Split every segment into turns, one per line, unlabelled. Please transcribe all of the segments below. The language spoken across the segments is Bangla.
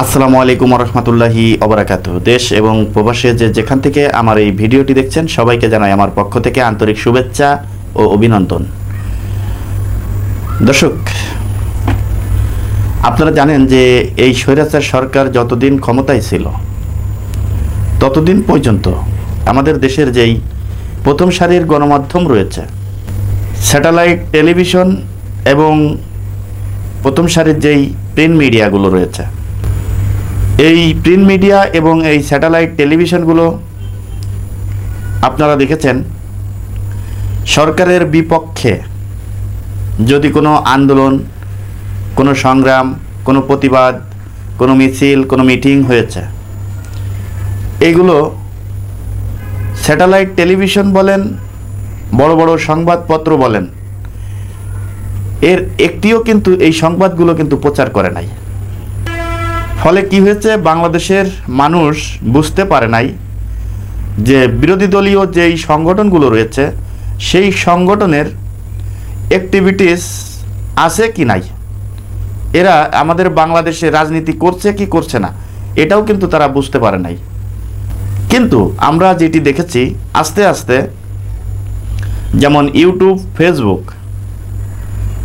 আসসালামু আলাইকুম রহমতুল্লাহি ওবারাকাতুহু। দেশ এবং প্রবাসে যেখান থেকে আমার এই ভিডিওটি দেখছেন সবাইকে জানাই আমার পক্ষ থেকে আন্তরিক শুভেচ্ছা ও অভিনন্দন। দর্শক, আপনারা জানেন যে এই স্বৈরাচার সরকার যতদিন ক্ষমতায় ছিল ততদিন পর্যন্ত আমাদের দেশের যেই প্রথম সারির গণমাধ্যম রয়েছে, স্যাটেলাইট টেলিভিশন এবং প্রথম সারির যেই প্রিন্ট মিডিয়াগুলো রয়েছে, এই প্রিন্ট মিডিয়া এবং এই স্যাটেলাইট টেলিভিশনগুলো আপনারা দেখেছেন সরকারের বিপক্ষে যদি কোনো আন্দোলন, কোনো সংগ্রাম, কোনো প্রতিবাদ, কোনো মিছিল, কোনো মিটিং হয়েছে, এইগুলো স্যাটেলাইট টেলিভিশন বলেন, বড় বড় সংবাদপত্র বলেন, এর একটিও কিন্তু এই সংবাদগুলো কিন্তু প্রচার করে নাই। ফলে কি হয়েছে, বাংলাদেশের মানুষ বুঝতে পারে নাই যে বিরোধী দলীয় যেই সংগঠনগুলো রয়েছে সেই সংগঠনের অ্যাক্টিভিটিস আছে কি নাই, এরা আমাদের বাংলাদেশে রাজনীতি করছে কি করছে না, এটাও কিন্তু তারা বুঝতে পারে নাই। কিন্তু আমরা যেটি দেখেছি আস্তে আস্তে, যেমন ইউটিউব, ফেসবুক,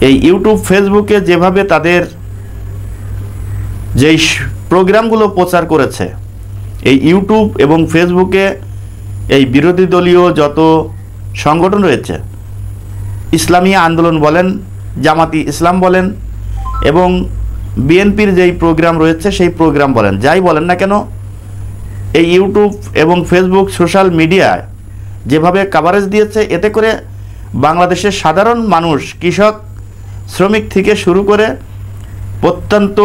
এই ইউটিউব ফেসবুকে যেভাবে তাদের যেই প্রোগ্রামগুলো প্রচার করেছে, এই ইউটিউব এবং ফেসবুকে এই বিরোধী দলীয় যত সংগঠন রয়েছে, ইসলামী আন্দোলন বলেন, জামাতি ইসলাম বলেন এবং বিএনপির যেই প্রোগ্রাম রয়েছে সেই প্রোগ্রাম বলেন, যাই বলেন না কেন, এই ইউটিউব এবং ফেসবুক সোশ্যাল মিডিয়ায় যেভাবে কাভারেজ দিয়েছে, এতে করে বাংলাদেশের সাধারণ মানুষ, কৃষক, শ্রমিক থেকে শুরু করে প্রত্যন্ত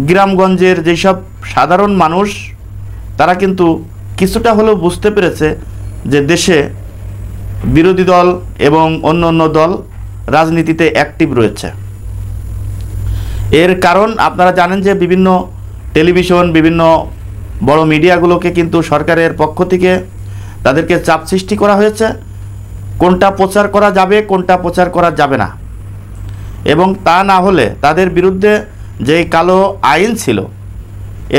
গ্রামগঞ্জের যেসব সাধারণ মানুষ, তারা কিন্তু কিছুটা হলেও বুঝতে পেরেছে যে দেশে বিরোধী দল এবং অন্য অন্য দল রাজনীতিতে অ্যাক্টিভ রয়েছে। এর কারণ আপনারা জানেন যে বিভিন্ন টেলিভিশন, বিভিন্ন বড় মিডিয়াগুলোকে কিন্তু সরকারের পক্ষ থেকে তাদেরকে চাপ সৃষ্টি করা হয়েছে কোনটা প্রচার করা যাবে, কোনটা প্রচার করা যাবে না, এবং তা না হলে তাদের বিরুদ্ধে যেই কালো আইন ছিল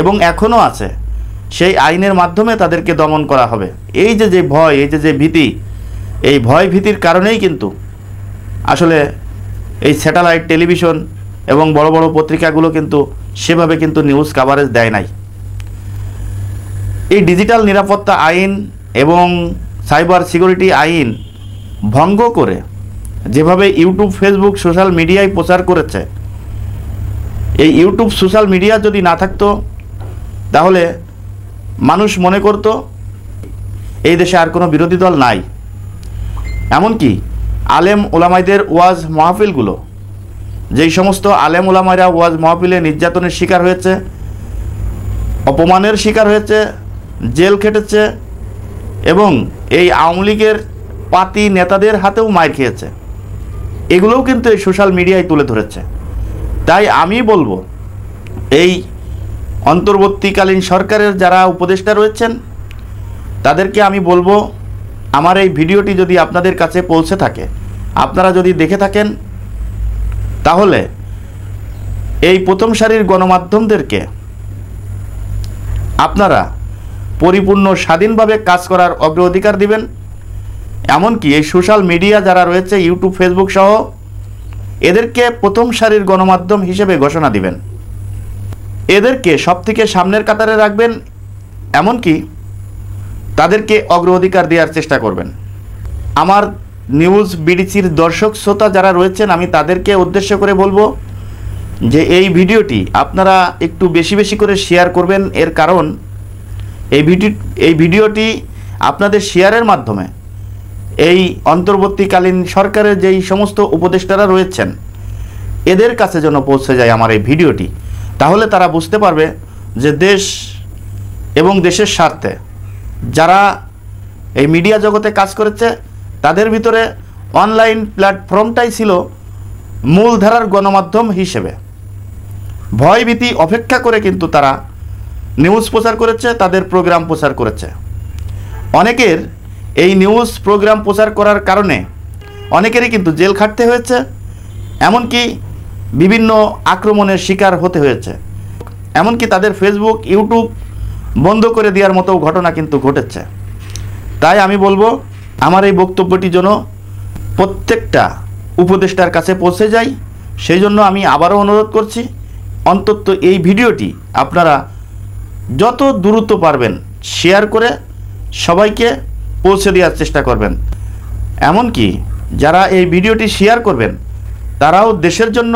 এবং এখনও আছে, সেই আইনের মাধ্যমে তাদেরকে দমন করা হবে। এই যে ভয়, এই যে ভীতি, এই ভয় ভীতির কারণেই কিন্তু আসলে এই স্যাটেলাইট টেলিভিশন এবং বড় বড় পত্রিকাগুলো কিন্তু সেভাবে কিন্তু নিউজ কাভারেজ দেয় নাই। এই ডিজিটাল নিরাপত্তা আইন এবং সাইবার সিকিউরিটি আইন ভঙ্গ করে যেভাবে ইউটিউব, ফেসবুক, সোশ্যাল মিডিয়ায় প্রচার করেছে, এই ইউটিউব, সোশ্যাল মিডিয়া যদি না থাকতো তাহলে মানুষ মনে করত এই দেশে আর কোনো বিরোধী দল নাই। এমনকি আলেম ওলামাইদের ওয়াজ মাহফিলগুলো, যেই সমস্ত আলেম ওলামাইরা ওয়াজ মাহফিলে নির্যাতনের শিকার হয়েছে, অপমানের শিকার হয়েছে, জেল খেটেছে এবং এই আওয়ামী লীগের পাতি নেতাদের হাতেও মার খেয়েছে, এগুলোও কিন্তু এই সোশ্যাল মিডিয়ায় তুলে ধরেছে। তাই আমি বলবো, এই অন্তর্বর্তীকালীন সরকারের যারা উপদেষ্টা রয়েছেন তাদেরকে আমি বলবো, আমার এই ভিডিওটি যদি আপনাদের কাছে পৌঁছে থাকে, আপনারা যদি দেখে থাকেন, তাহলে এই প্রথম সারির গণমাধ্যমদেরকে আপনারা পরিপূর্ণ স্বাধীনভাবে কাজ করার অগ্রাধিকার দিবেন। এমনকি এই সোশ্যাল মিডিয়া যারা রয়েছে, ইউটিউব, ফেসবুক সহ, এদেরকে প্রথম সারির গণমাধ্যম হিসেবে ঘোষণা দিবেন, এদেরকে সবথেকে সামনের কাতারে রাখবেন, এমনকি তাদেরকে অগ্রাধিকার দেওয়ার চেষ্টা করবেন। আমার নিউজ বিডিসির দর্শক শ্রোতা যারা রয়েছেন, আমি তাদেরকে উদ্দেশ্য করে বলবো যে এই ভিডিওটি আপনারা একটু বেশি বেশি করে শেয়ার করবেন। এর কারণ এই ভিডিওটি আপনাদের শেয়ারের মাধ্যমে এই অন্তর্বর্তীকালীন সরকারের যেই সমস্ত উপদেষ্টারা রয়েছেন এদের কাছে যেন পৌঁছে যায় আমার এই ভিডিওটি, তাহলে তারা বুঝতে পারবে যে দেশ এবং দেশের স্বার্থে যারা এই মিডিয়া জগতে কাজ করেছে, তাদের ভিতরে অনলাইন প্ল্যাটফর্মটাই ছিল মূলধারার গণমাধ্যম হিসেবে। ভয়ভীতি অপেক্ষা করে কিন্তু তারা নিউজ প্রচার করেছে, তাদের প্রোগ্রাম প্রচার করেছে। অনেকের এই নিউজ প্রোগ্রাম প্রচার করার কারণে অনেকেরই কিন্তু জেল খাটতে হয়েছে, এমনকি বিভিন্ন আক্রমণের শিকার হতে হয়েছে। এমনকি তাদের ফেসবুক ইউটিউব বন্ধ করে দেওয়ার মতো ঘটনা কিন্তু ঘটেছে। তাই আমি বলবো আমার এই বক্তব্যটি যেন প্রত্যেকটা উপদেষ্টার কাছে পৌঁছে যায়। সেই জন্য আমি আবারও অনুরোধ করছি, অন্তত এই ভিডিওটি আপনারা যত দ্রুত পারবেন শেয়ার করে সবাইকে পৌঁছে দেওয়ার চেষ্টা করবেন। এমনকি যারা এই ভিডিওটি শেয়ার করবেন তারাও দেশের জন্য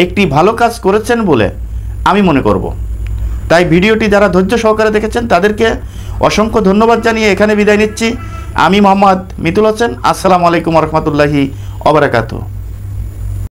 একটি ভালো কাজ করেছেন বলে আমি মনে করব। তাই ভিডিওটি যারা ধৈর্য সহকারে দেখেছেন তাদেরকে অসংখ্য ধন্যবাদ জানিয়ে এখানে বিদায় নিচ্ছি। আমি মোহাম্মদ মিতুল হোসেন। আসসালামু আলাইকুম ওয়া রাহমাতুল্লাহি ওয়া বারাকাতুহু।